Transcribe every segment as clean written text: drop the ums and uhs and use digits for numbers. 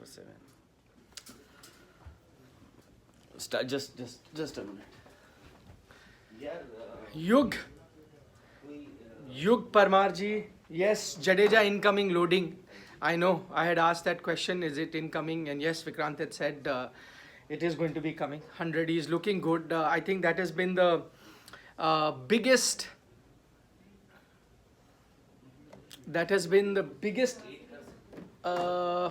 for 7. Start, just a minute. Yug Parmarji, yes, Jadeja incoming loading. I know, I had asked that question, is it incoming? And yes, Vikrant had said it is going to be coming. 100, he is looking good. I think that has been the biggest uh,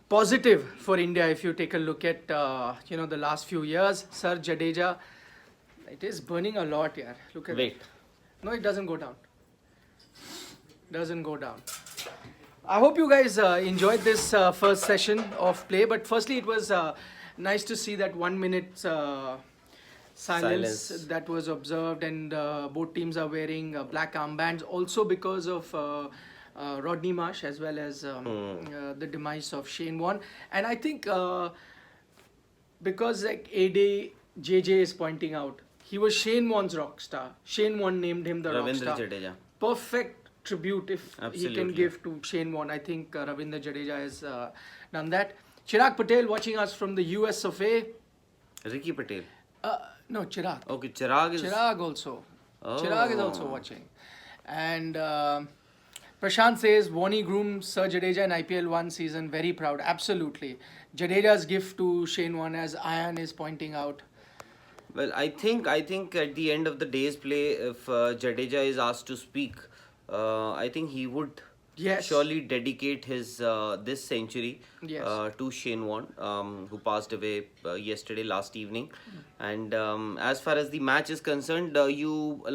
positive for India if you take a look at the last few years. Sir Jadeja, it is burning a lot, yeah. Look at it. No, it doesn't go down. Doesn't go down. I hope you guys enjoyed this first session of play. But firstly, it was nice to see that 1 minute silence that was observed, and both teams are wearing black armbands. Also because of Rodney Marsh, as well as the demise of Shane Warne. And I think because like JJ is pointing out, he was Shane Warne's rock star. Shane Warne named him the rock star. Ravindra Jadeja. Perfect tribute if he can give to Shane Warne. I think Ravindra Jadeja has done that. Chirag Patel watching us from the US of A. Ricky Patel. No, Chirag. Okay, Chirag also. Oh. Chirag is also watching. And Prashant says, Warne groomed Sir Jadeja in IPL 1 season. Very proud. Absolutely. Jadeja's gift to Shane Warne, as Ayan is pointing out. Well, I think at the end of the day's play, if Jadeja is asked to speak, I think he would surely dedicate his this century to Shane Warne, who passed away last evening. And as far as the match is concerned, a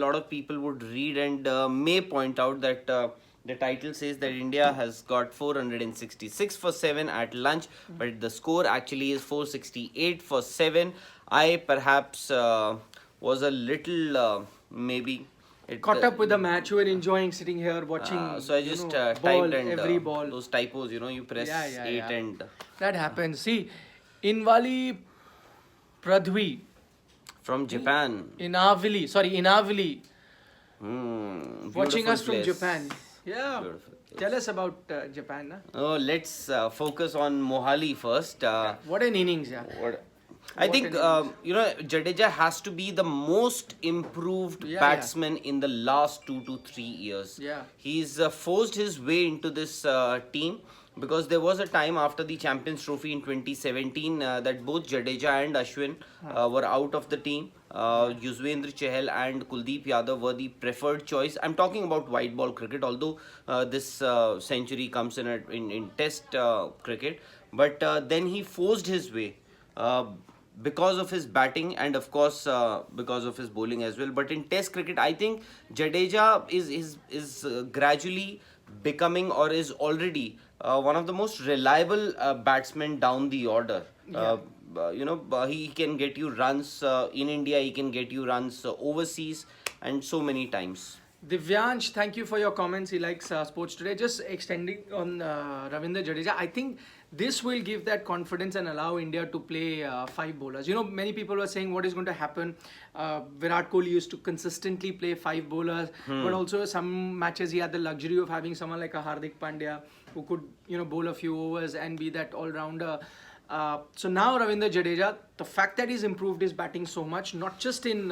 lot of people would read and may point out that the title says that India has got 466 for 7 at lunch, but the score actually is 468 for 7. I perhaps was a little maybe caught up with the match. You were enjoying sitting here watching. So I just typed and every ball. Those typos, you press 8 and that happens. See, Invali Pradhvi from Japan. Inavali. Watching us from place. Japan. Yeah. Tell us about Japan. Nah? Oh, let's focus on Mohali first. What an innings, yeah. I think Jadeja has to be the most improved batsman in the last 2 to 3 years. Yeah. He's forced his way into this team, because there was a time after the Champions Trophy in 2017 that both Jadeja and Ashwin were out of the team. Yuzvendra Chahal and Kuldeep Yadav were the preferred choice. I'm talking about white ball cricket, although this century comes in test cricket. But then he forced his way because of his batting and of course because of his bowling as well. But in test cricket, I think Jadeja is gradually becoming, or is already one of the most reliable batsmen down the order. He can get you runs in India, he can get you runs overseas, and so many times. Divyansh, thank you for your comments. He likes Sports Today. Just extending on Ravindra Jadeja, I think this will give that confidence and allow India to play 5 bowlers. Many people were saying what is going to happen. Virat Kohli used to consistently play 5 bowlers, but also some matches he had the luxury of having someone like a Hardik Pandya who could, bowl a few overs and be that all-rounder. So now Ravindra Jadeja, the fact that he's improved his batting so much, not just in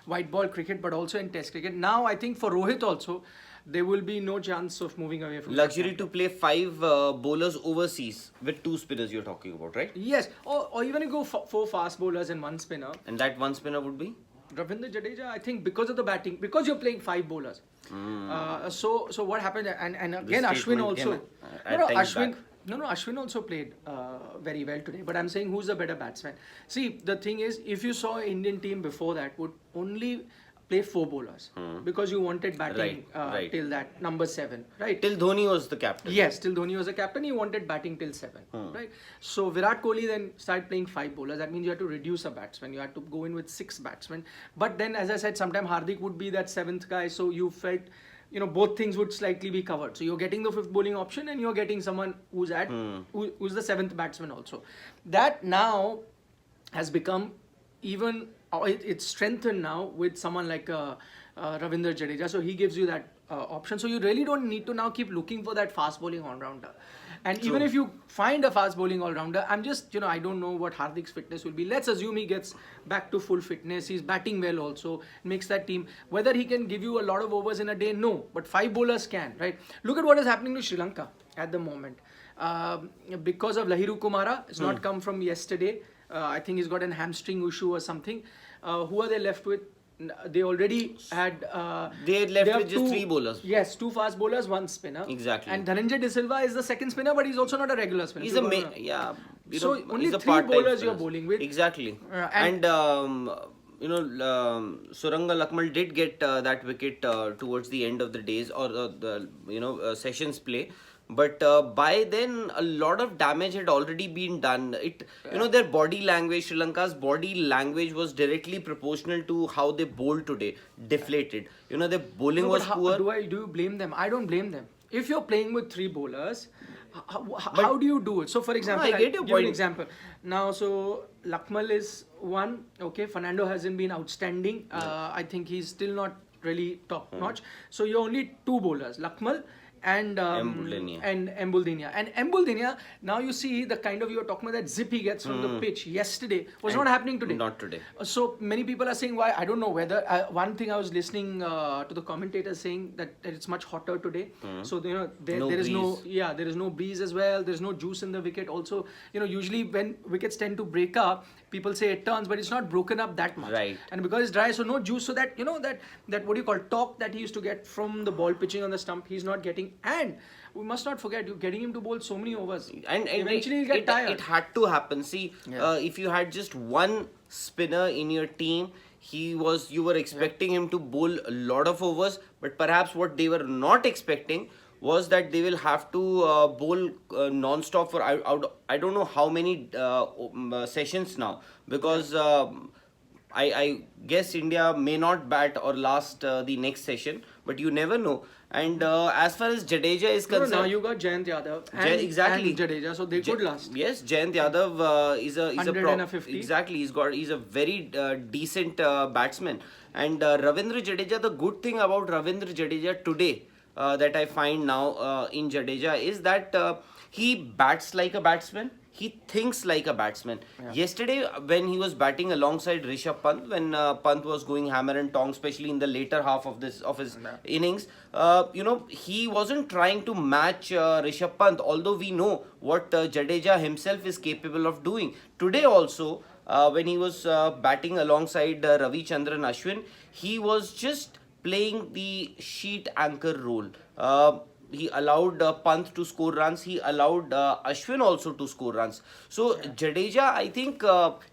white ball cricket but also in test cricket. Now I think for Rohit also, there will be no chance of moving away from luxury to play 5 bowlers overseas with 2 spinners you're talking about, right? Yes, or even you go 4 fast bowlers and 1 spinner. And that 1 spinner would be? Ravindra Jadeja, I think because of the batting, because you're playing 5 bowlers. So what happened, and again Ashwin also. Ashwin also played very well today. But I'm saying, who's the better batsman? See, the thing is, if you saw Indian team before that would only play 4 bowlers because you wanted batting till that number 7, right? Till Dhoni was the captain. Yes, till Dhoni was the captain, he wanted batting till 7, right? So Virat Kohli then started playing 5 bowlers. That means you had to reduce a batsman. You had to go in with 6 batsmen. But then, as I said, sometimes Hardik would be that 7th guy. So you felt, both things would slightly be covered. So you're getting the 5th bowling option and you're getting someone who's who's the 7th batsman also. That now has become even, it's strengthened now with someone like Ravindra Jadeja. So he gives you that option. So you really don't need to now keep looking for that fast bowling all-rounder. And even if you find a fast bowling all-rounder, I'm just, I don't know what Hardik's fitness will be. Let's assume he gets back to full fitness. He's batting well also, makes that team. Whether he can give you a lot of overs in a day, no. But 5 bowlers can, right? Look at what is happening to Sri Lanka at the moment. Because of Lahiru Kumara, it's not come from yesterday. I think he's got an hamstring issue or something. Who are they left with? They already had. They had left with just 3 bowlers. Yes, 2 fast bowlers, 1 spinner. Exactly. And Dhananjay De Silva is the second spinner, but he's also not a regular spinner. He's so only 3 bowlers you're bowling with. Exactly. Suranga Lakmal did get that wicket towards the end of the days or the sessions play. But by then, a lot of damage had already been done. Their body language, Sri Lanka's body language was directly proportional to how they bowled today. Deflated. Their bowling was poor. Do you blame them? I don't blame them. If you're playing with 3 bowlers, how do you do it? So, for example, I get your give you an point. example. Now, so Lakmal is one. Okay, Fernando hasn't been outstanding. I think he's still not really top notch. So you're only 2 bowlers, Lakmal and Embuldenia. And Embuldenia, now you see the kind of, you were talking about that zip he gets from the pitch yesterday was not happening today. Not today. So many people are saying why. I don't know whether. One thing I was listening to the commentators saying that it's much hotter today. So there is no breeze as well. There's no juice in the wicket. Also, usually when wickets tend to break up, people say it turns, but it's not broken up that much. Right. And because it's dry, so no juice. So that that what do you call torque that he used to get from the ball pitching on the stump, he's not getting. And we must not forget, you're getting him to bowl so many overs. And eventually he'll get tired. It had to happen. See, if you had just one spinner in your team, you were expecting him to bowl a lot of overs, but perhaps what they were not expecting was that they will have to bowl non-stop for I don't know how many sessions now, because I guess India may not bat or last the next session, but you never know. And as far as Jadeja is concerned, now you got Jayant Yadav and Jadeja, so they could last. Yes, Jayant Yadav is a 150. Exactly, he's a very decent batsman. And Ravindra Jadeja, the good thing about Ravindra Jadeja today that I find now in Jadeja is that he bats like a batsman. He thinks like a batsman. Yesterday, when he was batting alongside Rishabh Pant, when Pant was going hammer and tong, especially in the later half of his innings, he wasn't trying to match Rishabh Pant. Although we know what Jadeja himself is capable of doing. Today also, when he was batting alongside Ravichandran Ashwin, he was just playing the sheet anchor role. He allowed Pant to score runs. He allowed Ashwin also to score runs. So Jadeja, I think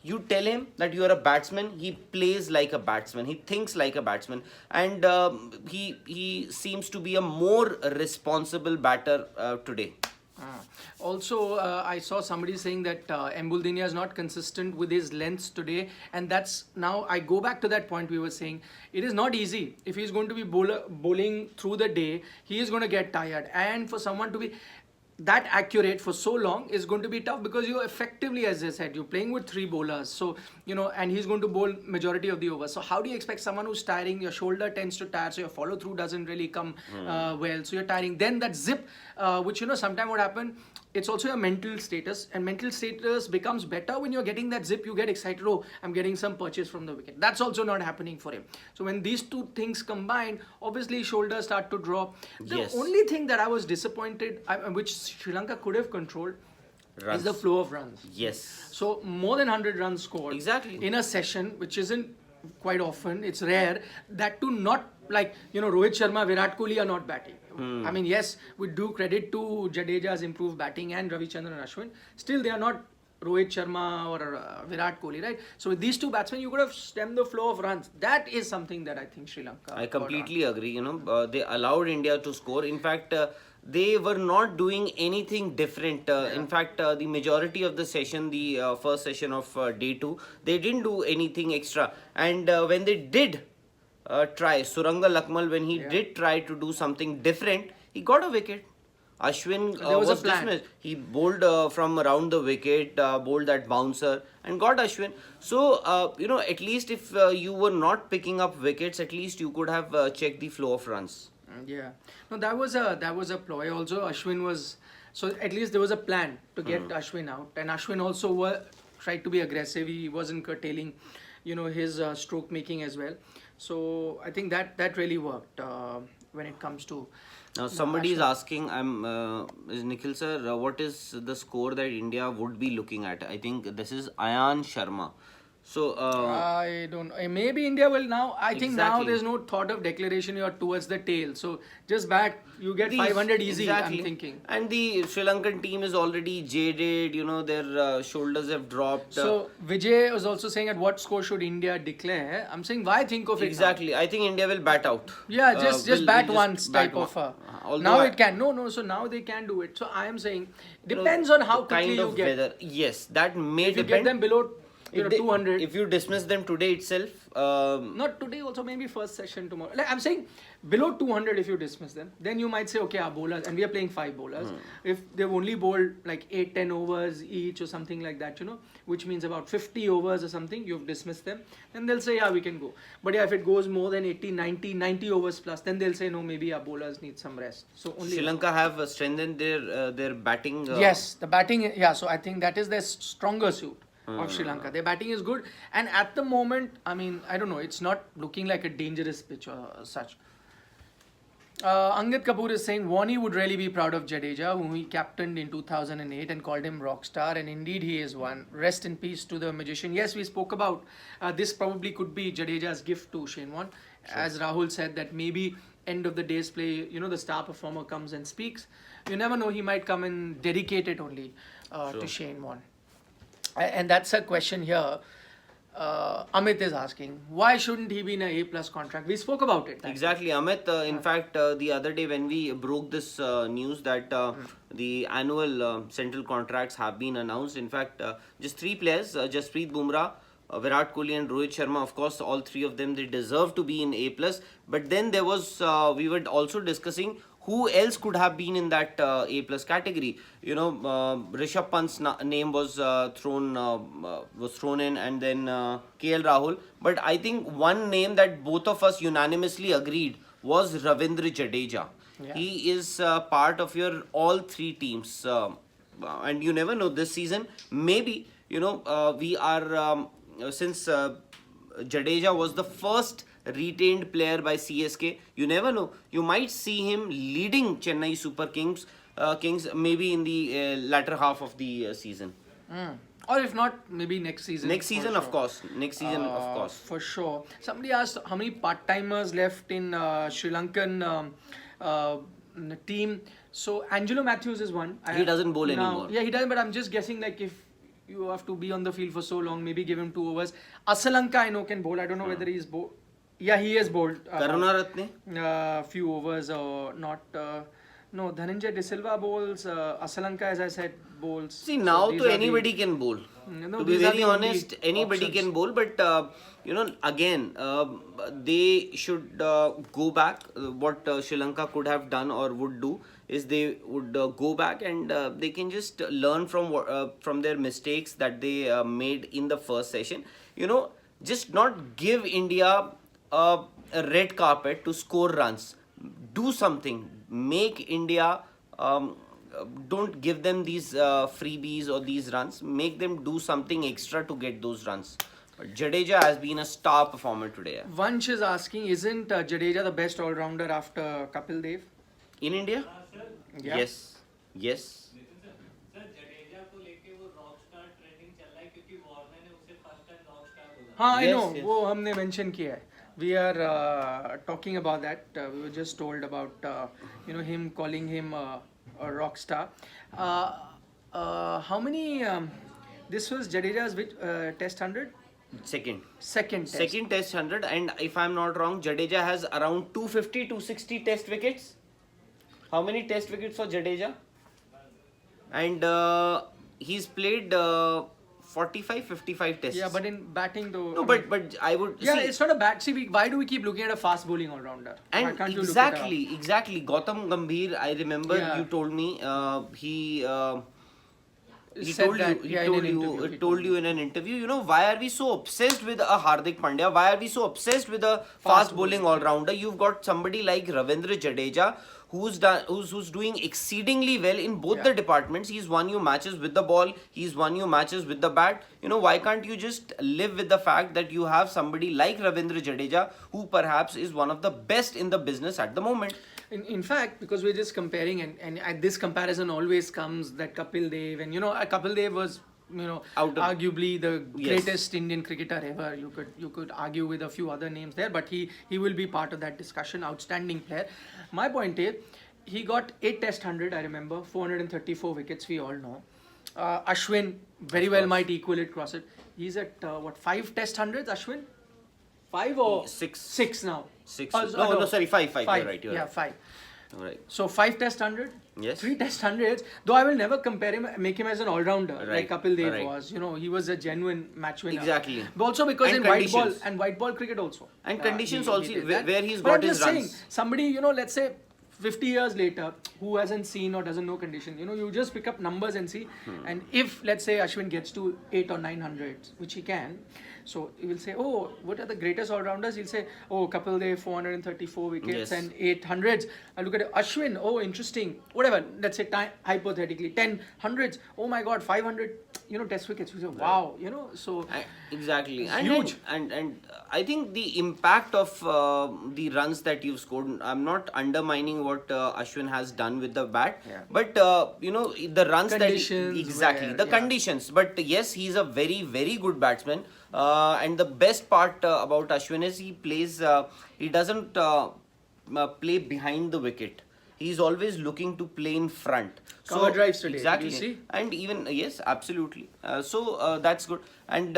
you tell him that you are a batsman. He plays like a batsman. He thinks like a batsman, and he seems to be a more responsible batter today. Also, I saw somebody saying that Embuldenia is not consistent with his lengths today, and that's now I go back to that point we were saying. It is not easy. If he's going to be bowling through the day, he is going to get tired, and for someone to be that accurate for so long is going to be tough, because you effectively, as I said, you're playing with 3 bowlers, so and he's going to bowl majority of the overs. So how do you expect someone who's tiring? Your shoulder tends to tire, so your follow through doesn't really come well, so you're tiring. Then that zip, which sometime what happened, it's also your mental status, and mental status becomes better when you're getting that zip. You get excited, oh, I'm getting some purchase from the wicket. That's also not happening for him. So when these 2 things combine, obviously shoulders start to drop. The only thing that I was disappointed, which Sri Lanka could have controlled, is the flow of runs. Yes. So more than 100 runs scored in a session, which isn't quite often. It's rare. That to not, like, Rohit Sharma, Virat Kohli are not batting. I mean, yes, we do credit to Jadeja's improved batting and Ravichandran Ashwin. Still, they are not Rohit Sharma or Virat Kohli, right? So with these 2 batsmen, you could have stemmed the flow of runs. That is something that I think Sri Lanka. I completely agree. They allowed India to score. In fact, they were not doing anything different. In fact, the majority of the session, the first session of day 2, they didn't do anything extra. And when they did try, Suranga Lakmal, when he did try to do something different, he got a wicket. Ashwin was dismissed. He bowled from around the wicket, bowled that bouncer and got Ashwin. So, at least if you were not picking up wickets, at least you could have checked the flow of runs. Yeah. No, that was a ploy. Also, Ashwin was So at least there was a plan to get Ashwin out, and Ashwin also tried to be aggressive. He wasn't curtailing, his stroke making as well. So I think that really worked when it comes to. Now somebody is asking, is Nikhil sir, what is the score that India would be looking at? I think this is Ayan Sharma. So I don't know. Maybe India will now. I think now Exactly. there's no thought of declaration. You're towards the tail. So just bat. You get 500 easy. Exactly. I'm thinking. And the Sri Lankan team is already jaded. Their shoulders have dropped. So Vijay was also saying, at what score should India declare? I'm saying, why think of it now? Exactly. I think India will bat out. Yeah, just We'll bat just once bat type of. although Now I- it can. No. So now they can do it. So I am saying, depends on how quickly kind you of get. weather. Yes, that may If you depend. get them below, If they- 200. If you dismiss them today itself, Not today, also maybe first session tomorrow. Like I'm saying, below 200 if you dismiss them, then you might say, okay, our bowlers, and we are playing 5 bowlers. If they've only bowled like 8-10 overs each or something like that, which means about 50 overs or something, you've dismissed them, then they'll say, yeah, we can go. But yeah, if it goes more than 80, 90 overs plus, then they'll say, no, maybe our bowlers need some rest. So only. Sri Lanka have strengthened their batting. Yes, the batting, yeah, so I think that is their stronger suit of Sri Lanka. Their batting is good, and at the moment, I mean, I don't know, it's not looking like a dangerous pitch or such. Angad Kapoor is saying Warne would really be proud of Jadeja, whom he captained in 2008 and called him rockstar, and indeed he is one. Rest in peace to the magician. Yes, we spoke about this probably could be Jadeja's gift to Shane Warne. As Rahul said, that maybe end of the day's play, the star performer comes and speaks. You never know, he might come and dedicate it only to Shane Warne. And that's a question here. Amit is asking, why shouldn't he be in an A+ contract? We spoke about it. Exactly, Amit. In fact, the other day when we broke this news that the annual central contracts have been announced, in fact, just 3 players, Jasprit Bumrah, Virat Kohli and Rohit Sharma, of course, all 3 of them, they deserve to be in A+. But then there was, we were also discussing who else could have been in that A+ category. Rishabh Pant's name was thrown in, and then KL Rahul. But I think one name that both of us unanimously agreed was Ravindra Jadeja. Yeah. He is part of your all 3 teams. And you never know, this season, maybe, we are, since Jadeja was the first retained player by CSK, you never know, you might see him leading Chennai Super Kings maybe in the latter half of the season. Or if not, maybe next season. Next season, for of sure. course. Next season, of course. For sure. Somebody asked how many part-timers left in Sri Lankan team. So Angelo Matthews is one. He doesn't bowl anymore. Yeah, he doesn't, but I'm just guessing, like, if you have to be on the field for so long, maybe give him 2 overs. Asalanka, I know, can bowl. I don't know whether he's bowled. Yeah, he has bowled. Karunaratne? Few overs or not. No, Dhananjay De Silva bowls. Asalanka, as I said, bowls. See, now these to are anybody can bowl. No, To be these are very the only honest, anybody options. can bowl. But, again, they should go back. What Sri Lanka could have done or would do is they would go back and they can just learn from their mistakes that they made in the first session. Just not give India a red carpet to score runs. Do something. Make India, don't give them these freebies or these runs. Make them do something extra to get those runs. But Jadeja has been a star performer today. Vansh is asking, isn't Jadeja the best all-rounder after Kapil Dev? In India? Yeah. Yes. Yes. Sir Jadeja को लेके वो Rockstar trending चल रहा है क्योंकि Warner ने उसे first time Rockstar बोला हाँ, I Yes, know. yes. वो हमने mention किया है. We are talking about that. We were just told about him calling him a rock star. How many? This was Jadeja's which test 100? Second. Second test. Second test 100, and if I'm not wrong, Jadeja has around 250, 260 test wickets. How many test wickets for Jadeja? And he's played 45, 55 tests. Yeah, but in batting though. No, but I would Yeah, see, it's not a bad. See, why do we keep looking at a fast bowling all-rounder? Why and can't you look exactly Gautam Gambhir, I remember Yeah. you told me he He said told that, you. yeah, in an interview. He Told you in an interview. You know, why are we so obsessed with a Hardik Pandya? Why are we so obsessed with a fast bowling all rounder? You've got somebody like Ravindra Jadeja, who's doing exceedingly well in both the departments. He's won you matches with the ball. He's won you matches with the bat. You know, why can't you just live with the fact that you have somebody like Ravindra Jadeja, who perhaps is one of the best in the business at the moment? In fact, because we're just comparing, and this comparison always comes that Kapil Dev, and Kapil Dev was, arguably the greatest Indian cricketer ever. You could argue with a few other names there, but he will be part of that discussion. Outstanding player. My point is, he got 8 Test 100. I remember 434 wickets. We all know. Ashwin very well might equal it, cross it. He's at 5 Test 100s. Ashwin, 5 or 6? 6 now. 6. No, sorry, 5. 5. You're right. Yeah, 5. Right. So 5 Test 100, Yes. 3 Test 100s. Though I will never make him as an all-rounder like Kapil Dev was. He was a genuine match winner. Exactly. But also because And in white ball cricket also. And conditions he also did that. where he's But got I'm his just runs. saying, somebody, let's say 50 years later, who hasn't seen or doesn't know condition, you just pick up numbers and see. And if, let's say, Ashwin gets to 8 or 900s, which he can, so he will say, oh, what are the greatest all-rounders? He'll say, oh, Kapil Dev, 434 wickets and 800s. I look at Ashwin, oh, interesting. Whatever, let's say hypothetically, 10 hundreds. Oh my God, 500, test wickets. We say, wow, so... Exactly. It's And huge. And I think the impact of the runs that you've scored, I'm not undermining what Ashwin has done with the bat, but the runs Conditions exactly the conditions. But yes, he's a very, very good batsman. And the best part about Ashwin is he doesn't play behind the wicket. He's always looking to play in front. Cover drives today, Exactly. you see? And even, yes, absolutely. So that's good. And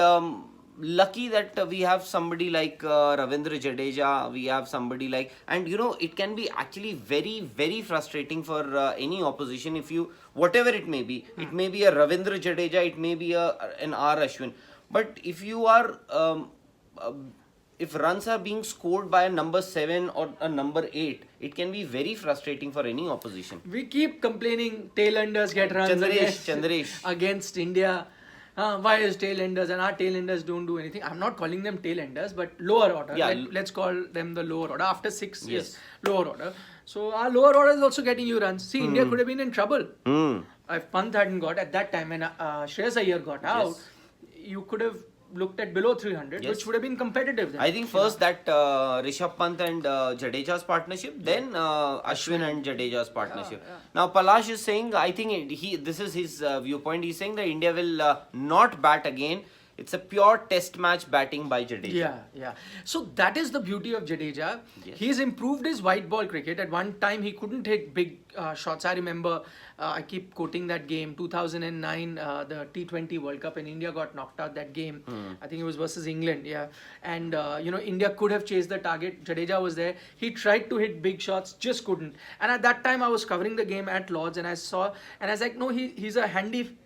lucky that we have somebody like Ravindra Jadeja. We have somebody like, and it can be actually very, very frustrating for any opposition if whatever it may be. It may be a Ravindra Jadeja, it may be an R. Ashwin. But if you are, if runs are being scored by a number 7 or a number 8, it can be very frustrating for any opposition. We keep complaining tail-enders get runs Chandresh. against India. Why is tail-enders and our tail-enders don't do anything? I'm not calling them tail-enders, but lower order. Yeah. Let's call them the lower order. After 6 years, lower order. So our lower order is also getting you runs. See, India could have been in trouble. If Pant hadn't got at that time when Shreyas Iyer got out, you could have looked at below 300, which would have been competitive then. I think first that Rishabh Pant and Jadeja's partnership, then Ashwin and Jadeja's partnership. Now Palash is saying, I think this is his viewpoint. He's saying that India will not bat again. It's a pure test match batting by Jadeja. Yeah. So that is the beauty of Jadeja. He's improved his white ball cricket. At one time, he couldn't hit big shots. I remember, I keep quoting that game, 2009, the T20 World Cup, and India got knocked out that game. I think it was versus England, And, India could have chased the target. Jadeja was there. He tried to hit big shots, just couldn't. And at that time, I was covering the game at Lord's, and I was like, no, he's a handy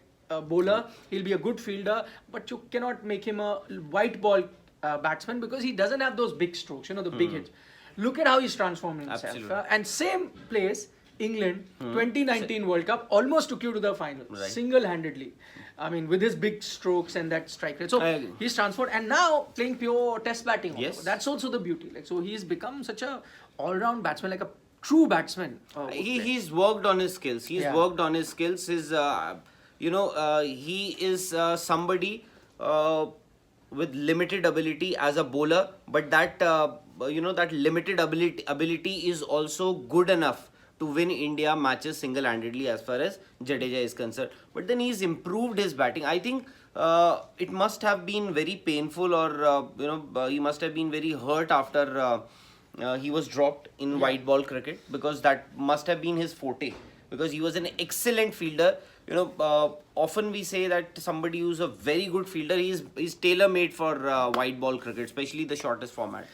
bowler, he'll be a good fielder, but you cannot make him a white ball batsman because he doesn't have those big strokes, the big hits. Look at how he's transformed himself. And same place, England, 2019 World Cup, almost took you to the final, single-handedly. I mean, with his big strokes and that strike rate. So he's transformed, and now playing pure test batting. Yes. That's also the beauty. So he's become such a all-round batsman, like a true batsman. He's worked on his skills. He's worked on his skills. He is somebody with limited ability as a bowler, but that that limited ability is also good enough to win India matches single-handedly as far as Jadeja is concerned. But then he's improved his batting. I think it must have been very painful, or he must have been very hurt after he was dropped in white ball cricket, because that must have been his forte. Because he was an excellent fielder. Often we say that somebody who's a very good fielder, he's tailor-made for white ball cricket, especially the shortest format.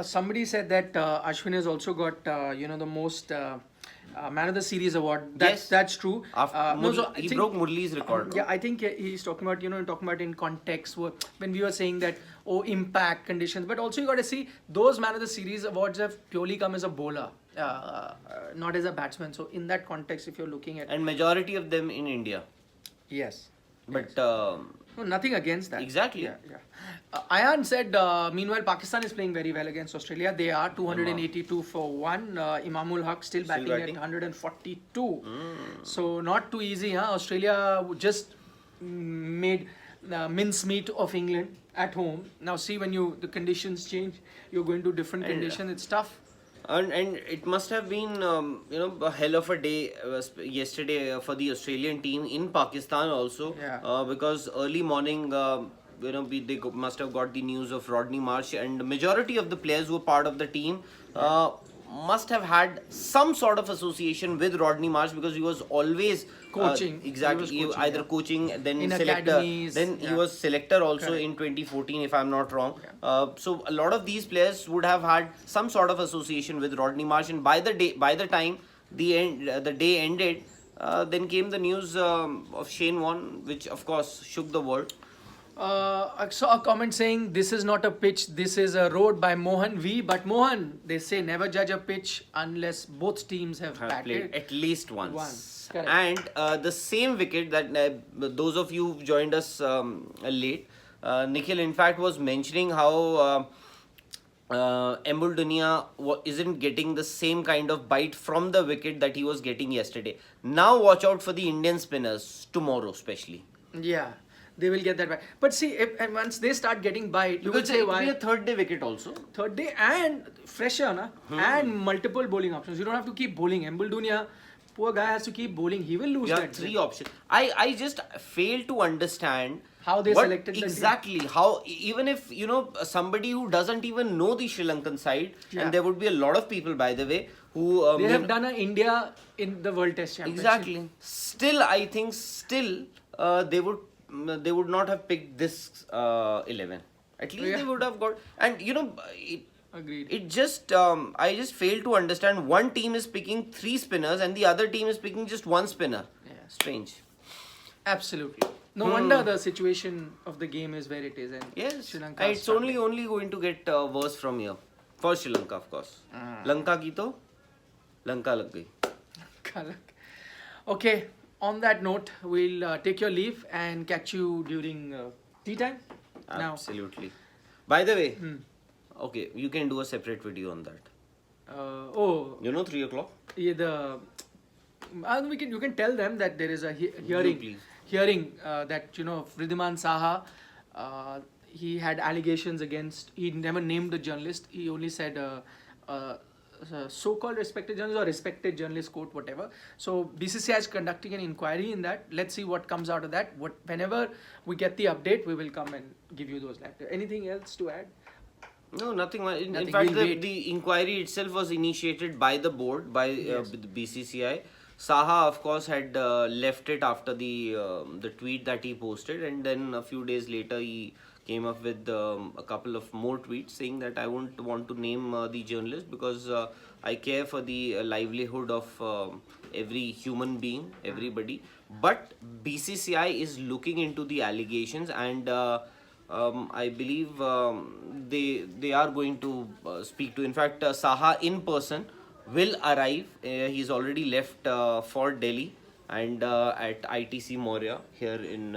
Somebody said that Ashwin has also got the most Man of the Series award. That's true. He broke Murli's record. I think he's talking about in context when we were saying that impact conditions, but also you got to see those Man of the Series awards have purely come as a bowler. Not as a batsman. So in that context, if you're looking at, And majority of them in India. yes, But No, nothing against that. Exactly. Yeah, yeah. Ayan said, meanwhile, Pakistan is playing very well against Australia. They are 282 for 1. Imamul Haq still batting at batting? 142. So, not too easy, huh? Australia just made mincemeat of England at home. Now, see, when the conditions change, you're going to different conditions. It's tough. And it must have been a hell of a day yesterday for the Australian team in Pakistan also. Yeah. Because early morning must have got the news of Rodney Marsh, and the majority of the players who were part of the team must have had some sort of association with Rodney Marsh, because he was always Coaching. exactly, He was coaching, either yeah. coaching, then In selector, academies, then he yeah. was selector also Correct. in 2014, if I'm not wrong. So a lot of these players would have had some sort of association with Rodney Marsh, and by the time the day ended, then came the news of Shane Warne, which of course shook the world. I saw a comment saying this is not a pitch, this is a road by Mohan V. But Mohan, they say never judge a pitch unless both teams have Have batted. played at least once. Once, correct. And the same wicket that those of you who joined us late, Nikhil in fact was mentioning how Embul Dunia isn't getting the same kind of bite from the wicket that he was getting yesterday. Now watch out for the Indian spinners tomorrow, especially. Yeah, they will get that back. But see, and once they start getting bite, you will Because say it will why. be a third day wicket also. Third day and fresher, na? And multiple bowling options. You don't have to keep bowling. Embul Dunia, poor guy has to keep bowling. He will lose Yeah, that. three options. I just fail to understand How they selected the team. exactly how, even if somebody who doesn't even know the Sri Lankan side, Yeah. and there would be a lot of people, by the way, who They have done a India in the World Test Championship. exactly. Still, I think they would not have picked this 11. At least Yeah. they would have got, and Agreed. it just I just fail to understand. One team is picking 3 spinners and the other team is picking just 1 spinner. Yeah. Strange. Absolutely. No wonder the situation of the game is where it is. And Yes, Sri Lanka and is it's only going to get worse from here. For Sri Lanka, of course. Lanka ki to Lanka lag gayi. struggling. Okay, on that note, we'll take your leave and catch you during tea time. Now, Absolutely. By the way, okay, you can do a separate video on that. oh, 3 o'clock? yeah, you can tell them that there is a hearing. please. Hearing that Vridhiman Saha, he had allegations against. He never named the journalist. He only said so-called respected journalist or respected journalist, quote, whatever. So BCCI is conducting an inquiry in that. Let's see what comes out of that. Whenever we get the update, we will come and give you those. Anything else to add? No, nothing. In Nothing. fact, We'll wait. the inquiry itself was initiated by the board, by Yes. the BCCI. Saha, of course, had left it after the tweet that he posted, and then a few days later he came up with a couple of more tweets saying that I won't want to name the journalist because I care for the livelihood of every human being, everybody. But BCCI is looking into the allegations, and I believe they are going to speak to. In fact, Saha in person will arrive. He's already left for Delhi and at ITC Maurya here in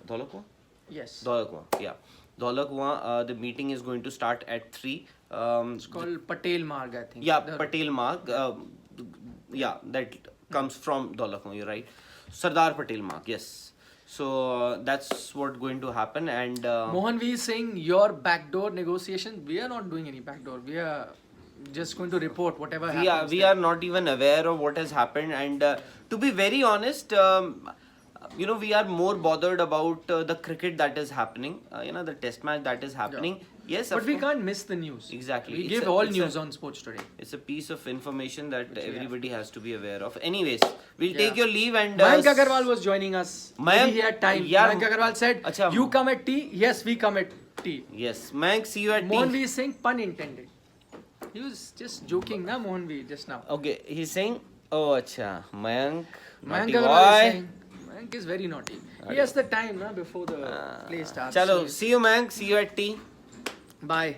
Dholakwa. Yes. Dholakwa, yeah. Dholakwa, the meeting is going to start at 3. It's called Patel Marg, I think. Yeah, Patel Marg. Yeah, that comes from Dholakwa, you're right. Sardar Patel Marg, yes. So that's what's going to happen. And Mohan V is saying your backdoor negotiation. We are not doing any backdoor. We are just going to report whatever happens. we are not even aware of what has happened. And to be very honest, we are more bothered about the cricket that is happening. The test match that is happening. Yes, But of we course. can't miss the news. Exactly. We It's give a- all it's news a- on Sports Today. It's a piece of information that Which we have. everybody has to be aware of. Anyways, we'll Yeah. take your leave and Mayank Agarwal was joining us. Mayank- Maybe he had time. Yeah. Mayank Agarwal said, Achha. you come at tea. Yes, we come at tea. Yes, Mayank, see you at Mohan tea. V is saying pun intended. He was just joking, na Mohan V, just now. Okay, he's saying, oh, acha, Mayank, Mayank naughty Agarwal is boy. saying, Mayank is very naughty. He has the time na before the play starts. Chalo, So see you, Mayank, see you at tea. bye.